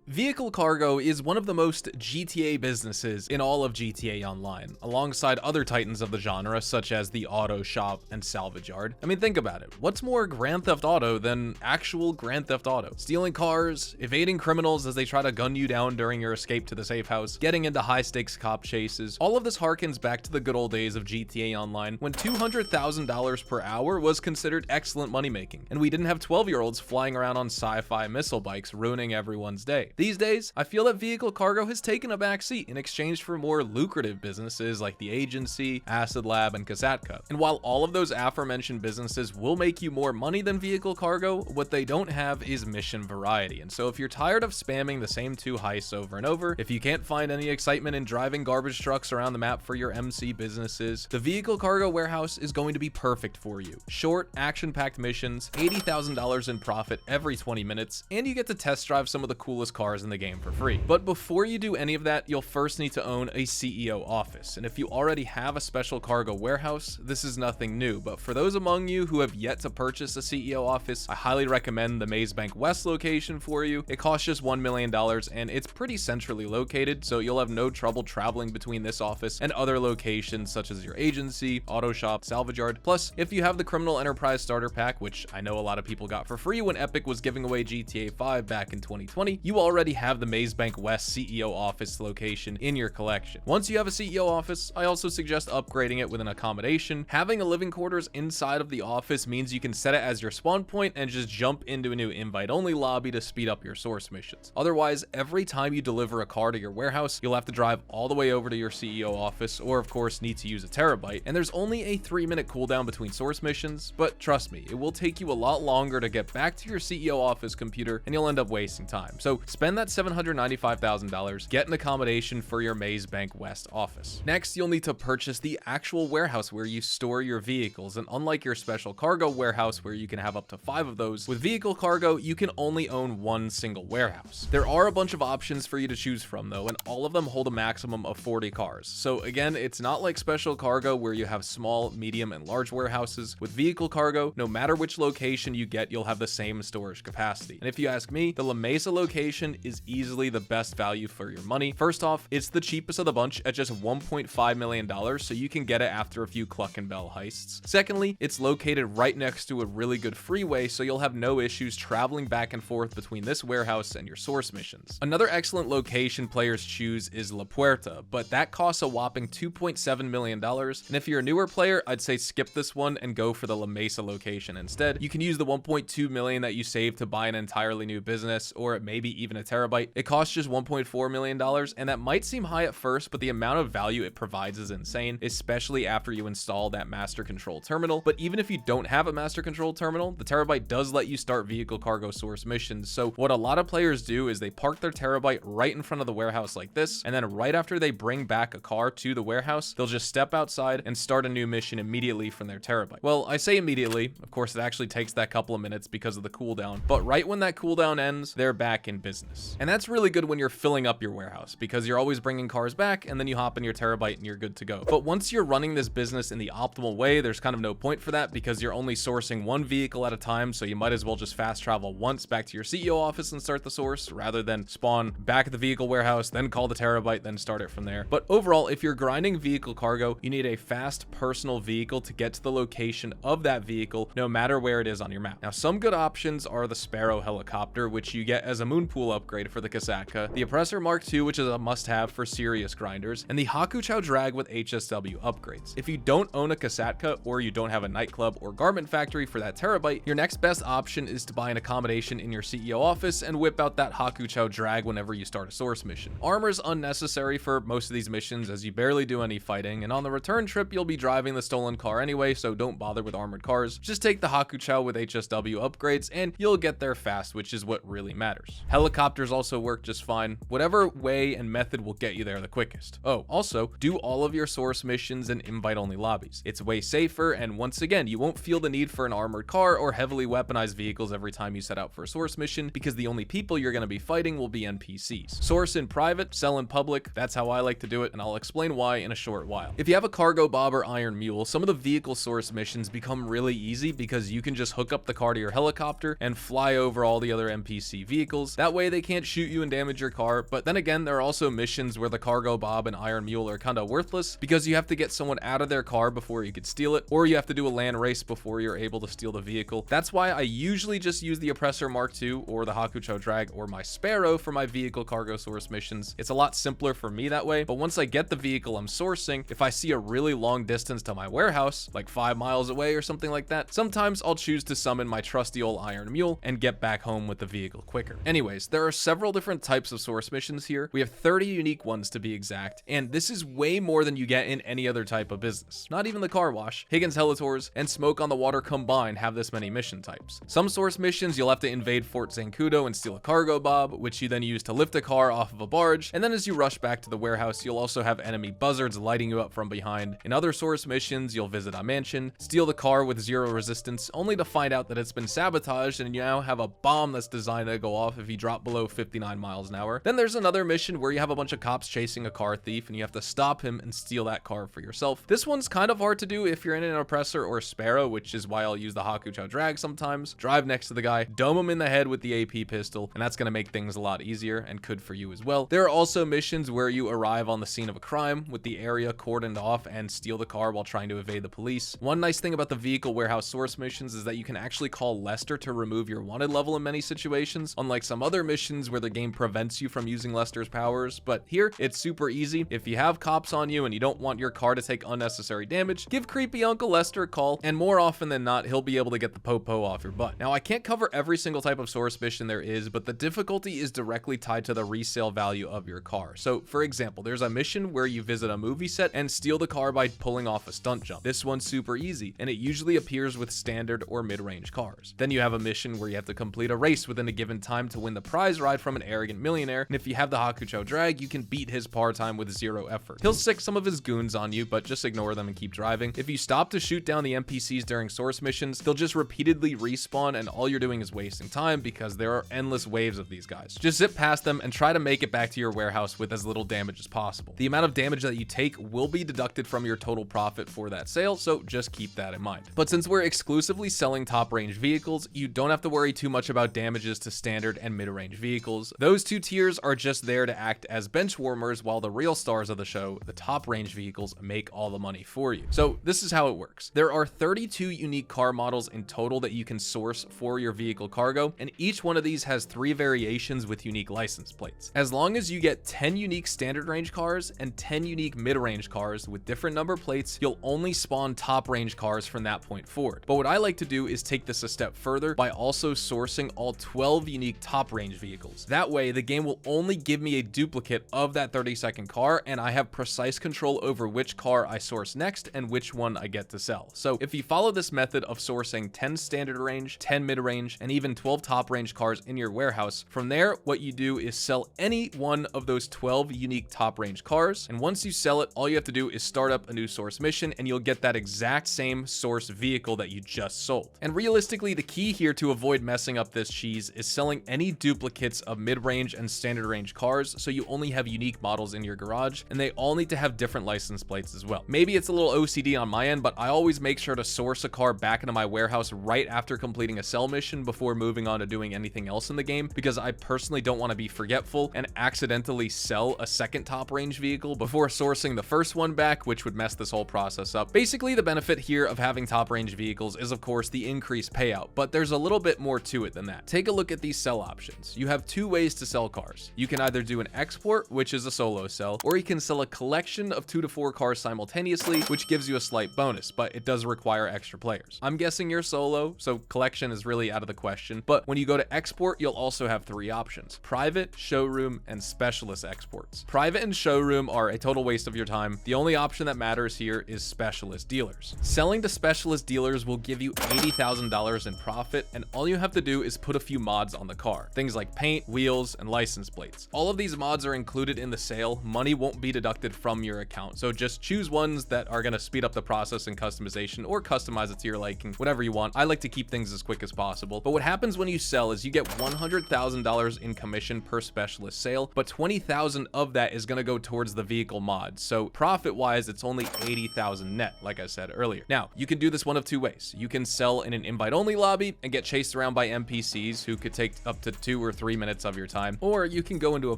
Vehicle cargo is one of the most GTA businesses in all of GTA Online, alongside other titans of the genre such as the Auto Shop and Salvage Yard. I mean, think about it. What's more Grand Theft Auto than actual Grand Theft Auto? Stealing cars, evading criminals as they try to gun you down during your escape to the safe house, getting into high-stakes cop chases. All of this harkens back to the good old days of GTA Online when $200,000 per hour was considered excellent money-making, and we didn't have 12-year-olds flying around on sci-fi missile bikes ruining everyone's day. These days, I feel that vehicle cargo has taken a backseat in exchange for more lucrative businesses like the Agency, Acid Lab, and Kasatka. And while all of those aforementioned businesses will make you more money than vehicle cargo, what they don't have is mission variety. And so if you're tired of spamming the same two heists over and over, if you can't find any excitement in driving garbage trucks around the map for your MC businesses, the vehicle cargo warehouse is going to be perfect for you. Short, action-packed missions, $80,000 in profit every 20 minutes, and you get to test drive some of the coolest cars in the game for free. But before you do any of that, you'll first need to own a CEO office. And if you already have a special cargo warehouse, this is nothing new. But for those among you who have yet to purchase a CEO office, I highly recommend the Maze Bank West location for you. It costs just $1 million and it's pretty centrally located, so you'll have no trouble traveling between this office and other locations such as your Agency, Auto Shop, Salvage Yard. Plus, if you have the Criminal Enterprise Starter Pack, which I know a lot of people got for free when Epic was giving away GTA 5 back in 2020, you already have the Maze Bank West CEO office location in your collection. Once you have a CEO office, I also suggest upgrading it with an accommodation. Having a living quarters inside of the office means you can set it as your spawn point and just jump into a new invite-only lobby to speed up your source missions. Otherwise, every time you deliver a car to your warehouse, you'll have to drive all the way over to your CEO office, or of course need to use a terabyte, and there's only a 3-minute cooldown between source missions, but trust me, it will take you a lot longer to get back to your CEO office computer and you'll end up wasting time. So spend that $795,000, get an accommodation for your Maze Bank West office. Next, you'll need to purchase the actual warehouse where you store your vehicles, and unlike your special cargo warehouse where you can have up to 5 of those, with vehicle cargo, you can only own one single warehouse. There are a bunch of options for you to choose from though, and all of them hold a maximum of 40 cars. So again, it's not like special cargo where you have small, medium, and large warehouses. With vehicle cargo, no matter which location you get, you'll have the same storage capacity. And if you ask me, the La Mesa location is easily the best value for your money. First off, it's the cheapest of the bunch at just $1.5 million, so you can get it after a few Cluck and Bell heists. Secondly, it's located right next to a really good freeway, so you'll have no issues traveling back and forth between this warehouse and your source missions. Another excellent location players choose is La Puerta, but that costs a whopping $2.7 million, and if you're a newer player, I'd say skip this one and go for the La Mesa location instead. You can use the $1.2 million that you saved to buy an entirely new business, or maybe even a terabyte. It costs just $1.4 million, and that might seem high at first, but the amount of value it provides is insane, especially after you install that master control terminal. But even if you don't have a master control terminal, the terabyte does let you start vehicle cargo source missions. So what a lot of players do is they park their terabyte right in front of the warehouse like this, and then right after they bring back a car to the warehouse, they'll just step outside and start a new mission immediately from their terabyte. Well, I say immediately, of course it actually takes that couple of minutes because of the cooldown, but right when that cooldown ends, they're back in business. And that's really good when you're filling up your warehouse, because you're always bringing cars back and then you hop in your terabyte and you're good to go. But once you're running this business in the optimal way, there's kind of no point for that because you're only sourcing one vehicle at a time, so you might as well just fast travel once back to your CEO office and start the source rather than spawn back at the vehicle warehouse, then call the terabyte, then start it from there. But overall, if you're grinding vehicle cargo, you need a fast personal vehicle to get to the location of that vehicle no matter where it is on your map. Now, some good options are the Sparrow helicopter, which you get as a Moonpool upgrade for the Kasatka, the Oppressor Mark II, which is a must-have for serious grinders, and the Hakuchou Drag with HSW upgrades. If you don't own a Kasatka, or you don't have a nightclub or garment factory for that terabyte, your next best option is to buy an accommodation in your CEO office and whip out that Hakuchou Drag whenever you start a source mission. Armor's unnecessary for most of these missions as you barely do any fighting, and on the return trip you'll be driving the stolen car anyway, so don't bother with armored cars. Just take the Hakuchou with HSW upgrades and you'll get there fast, which is what really matters. Helicopters also work just fine. Whatever way and method will get you there the quickest. Oh, also, do all of your source missions in invite-only lobbies. It's way safer, and once again, you won't feel the need for an armored car or heavily weaponized vehicles every time you set out for a source mission, because the only people you're going to be fighting will be NPCs. Source in private, sell in public. That's how I like to do it, and I'll explain why in a short while. If you have a Cargo Bob or Iron Mule, some of the vehicle source missions become really easy because you can just hook up the car to your helicopter and fly over all the other NPC vehicles. That way they can't shoot you and damage your car, but then again, there are also missions where the Cargo Bob and Iron Mule are kinda worthless because you have to get someone out of their car before you could steal it, or you have to do a land race before you're able to steal the vehicle. That's why I usually just use the Oppressor Mark II or the Hakucho Drag or my Sparrow for my vehicle cargo source missions. It's a lot simpler for me that way, but once I get the vehicle I'm sourcing, if I see a really long distance to my warehouse, like 5 miles away or something like that, sometimes I'll choose to summon my trusty old Iron Mule and get back home with the vehicle quicker. Anyways, there are several different types of source missions here. We have 30 unique ones to be exact, and this is way more than you get in any other type of business. Not even the car wash, Higgins Helitors, and Smoke on the Water combined have this many mission types. Some source missions you'll have to invade Fort Zancudo and steal a Cargo Bob, which you then use to lift a car off of a barge, and then as you rush back to the warehouse, you'll also have enemy buzzards lighting you up from behind. In other source missions, you'll visit a mansion, steal the car with 0 resistance, only to find out that it's been sabotaged and you now have a bomb that's designed to go off if you drop below 59 miles an hour. Then there's another mission where you have a bunch of cops chasing a car thief and you have to stop him and steal that car for yourself. This one's kind of hard to do if you're in an Oppressor or Sparrow, which is why I'll use the Hakucho Drag sometimes. Drive next to the guy, dome him in the head with the AP pistol, and that's going to make things a lot easier and could for you as well. There are also missions where you arrive on the scene of a crime with the area cordoned off and steal the car while trying to evade the police. One nice thing about the vehicle warehouse source missions is that you can actually call Lester to remove your wanted level in many situations, unlike some other missions where the game prevents you from using Lester's powers. But here, it's super easy. If you have cops on you and you don't want your car to take unnecessary damage, give creepy Uncle Lester a call, and more often than not, he'll be able to get the popo off your butt. Now, I can't cover every single type of source mission there is, but the difficulty is directly tied to the resale value of your car. So, for example, there's a mission where you visit a movie set and steal the car by pulling off a stunt jump. This one's super easy, and it usually appears with standard or mid-range cars. Then you have a mission where you have to complete a race within a given time to win the prize ride from an arrogant millionaire, and if you have the Hakucho Drag, you can beat his par time with 0 effort. He'll sick some of his goons on you, but just ignore them and keep driving. If you stop to shoot down the NPCs during source missions, they'll just repeatedly respawn, and all you're doing is wasting time because there are endless waves of these guys. Just zip past them and try to make it back to your warehouse with as little damage as possible. The amount of damage that you take will be deducted from your total profit for that sale, so just keep that in mind. But since we're exclusively selling top range vehicles, you don't have to worry too much about damages to standard and mid-range vehicles. Those two tiers are just there to act as bench warmers, while the real stars of the show, the top range vehicles, make all the money for you. So this is how it works. There are 32 unique car models in total that you can source for your vehicle cargo, and each one of these has 3 variations with unique license plates. As long as you get 10 unique standard range cars and 10 unique mid-range cars with different number plates, you'll only spawn top range cars from that point forward. But what I like to do is take this a step further by also sourcing all 12 unique top range vehicles. That way, the game will only give me a duplicate of that 30-second car, and I have precise control over which car I source next and which one I get to sell. So if you follow this method of sourcing 10 standard range, 10 mid-range, and even 12 top range cars in your warehouse, from there, what you do is sell any one of those 12 unique top range cars, and once you sell it, all you have to do is start up a new source mission, and you'll get that exact same source vehicle that you just sold. And realistically, the key here to avoid messing up this cheese is selling any duplicates of mid-range and standard range cars, so you only have unique models in your garage, and they all need to have different license plates as well. Maybe it's a little OCD on my end, but I always make sure to source a car back into my warehouse right after completing a sell mission before moving on to doing anything else in the game, because I personally don't want to be forgetful and accidentally sell a second top range vehicle before sourcing the first one back, which would mess this whole process up. Basically, the benefit here of having top range vehicles is of course the increased payout, but there's a little bit more to it than that. Take a look at these sell options. You have 2 ways to sell cars. You can either do an export, which is a solo sell, or you can sell a collection of 2 to 4 cars simultaneously, which gives you a slight bonus, but it does require extra players. I'm guessing you're solo, so collection is really out of the question, but when you go to export, you'll also have 3 options: private, showroom, and specialist exports. Private and showroom are a total waste of your time. The only option that matters here is specialist dealers. Selling to specialist dealers will give you $80,000 in profit, and all you have to do is put a few mods on the car. Things like paint, wheels, and license plates. All of these mods are included in the sale. Money won't be deducted from your account, so just choose ones that are going to speed up the process and customization, or customize it to your liking, whatever you want. I like to keep things as quick as possible. But what happens when you sell is you get $100,000 in commission per specialist sale, but $20,000 of that is going to go towards the vehicle mod. So profit wise, it's only $80,000 net, like I said earlier. Now, you can do this one of 2 ways. You can sell in an invite only lobby and get chased around by NPCs who could take up to 2 or 3 minutes of your time, or you can go into a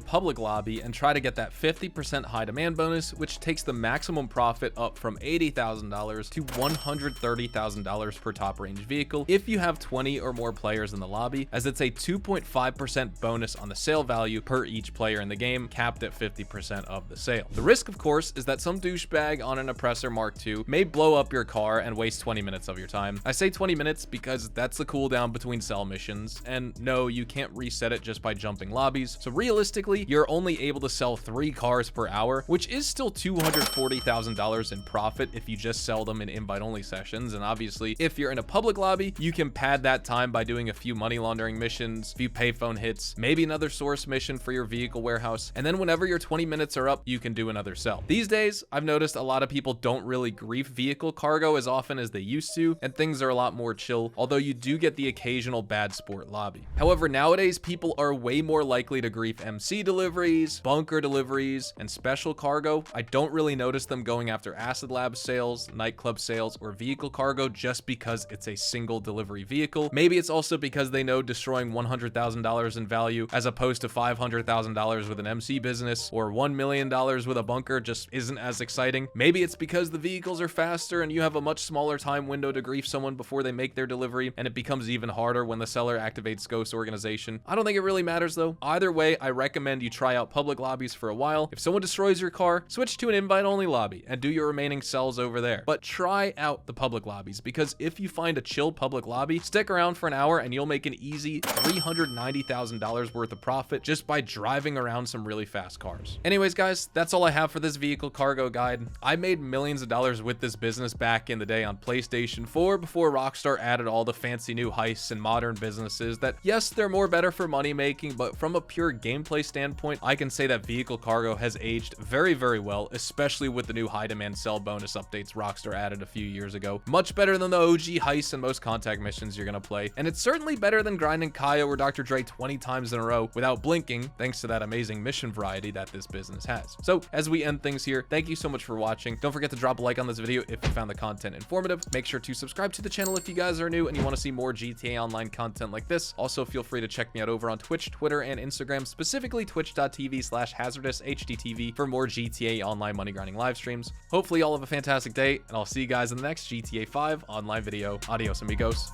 public lobby and try to get that 50% high demand bonus, which takes the maximum profit up from $80,000 to $130,000 per top range vehicle if you have 20 or more players in the lobby, as it's a 2.5% bonus on the sale value per each player in the game, capped at 50% of the sale. The risk, of course, is that some douchebag on an Oppressor Mark II may blow up your car and waste 20 minutes of your time. I say 20 minutes because that's the cooldown between sell missions, and no, you can't reset it just by jumping lobbies, so realistically, you're only able to sell 3 cars per hour, which is still $240,000 in profit if you just sell them in invite-only sessions, and obviously, if you're in a public lobby, you can pad that time by doing a few money laundering missions, a few payphone hits, maybe another source mission for your vehicle warehouse, and then whenever your 20 minutes are up, you can do another sell. These days, I've noticed a lot of people don't really grief vehicle cargo as often as they used to, and things are a lot more chill, although you do get the occasional bad sport lobby. However, nowadays, people are way more likely to grief MC deliveries, bunker deliveries, and special cargo. I don't really notice them going after Acid Lab sales, nightclub sales, or vehicle cargo just because it's a single delivery vehicle. Maybe it's also because they know destroying $100,000 in value as opposed to $500,000 with an MC business or $1 million with a bunker just isn't as exciting. Maybe it's because the vehicles are faster and you have a much smaller time window to grief someone before they make their delivery, and it becomes even harder when the seller activates Ghost Organization. I don't think it really matters though. Either way, I recommend you try out public lobbies for a while. If someone destroys your car, switch to an invite-only lobby and do your remaining sells over there. But try out the public lobbies, because if you find a chill public lobby, stick around for an hour and you'll make an easy $390,000 worth of profit just by driving around some really fast cars. Anyways, guys, that's all I have for this vehicle cargo guide. I made millions of dollars with this business back in the day on PlayStation 4 before Rockstar added all the fancy new heists and modern businesses that, yes, they're more better for money making, but from a pure gameplay standpoint, I can say that vehicle cargo has aged very, very well, especially with the new high demand sell bonus updates Rockstar added a few years ago. Much better than the OG heists and most contact missions you're gonna play, and it's certainly better than grinding Kaya or Dr. Dre 20 times in a row without blinking, thanks to that amazing mission variety that this business has. So as we end things here, thank you so much for watching. Don't forget to drop a like on this video if you found the content informative. Make sure to subscribe to the channel if you guys are new and you want to see more GTA Online content like this. Also, feel free to check me out over on Twitch, Twitter, and Instagram, specifically twitch.tv/hazardoushtv for more GTA Online money grinding live streams. Hopefully, y'all have a fantastic day, and I'll see you guys in the next GTA 5 online video. Adios, amigos.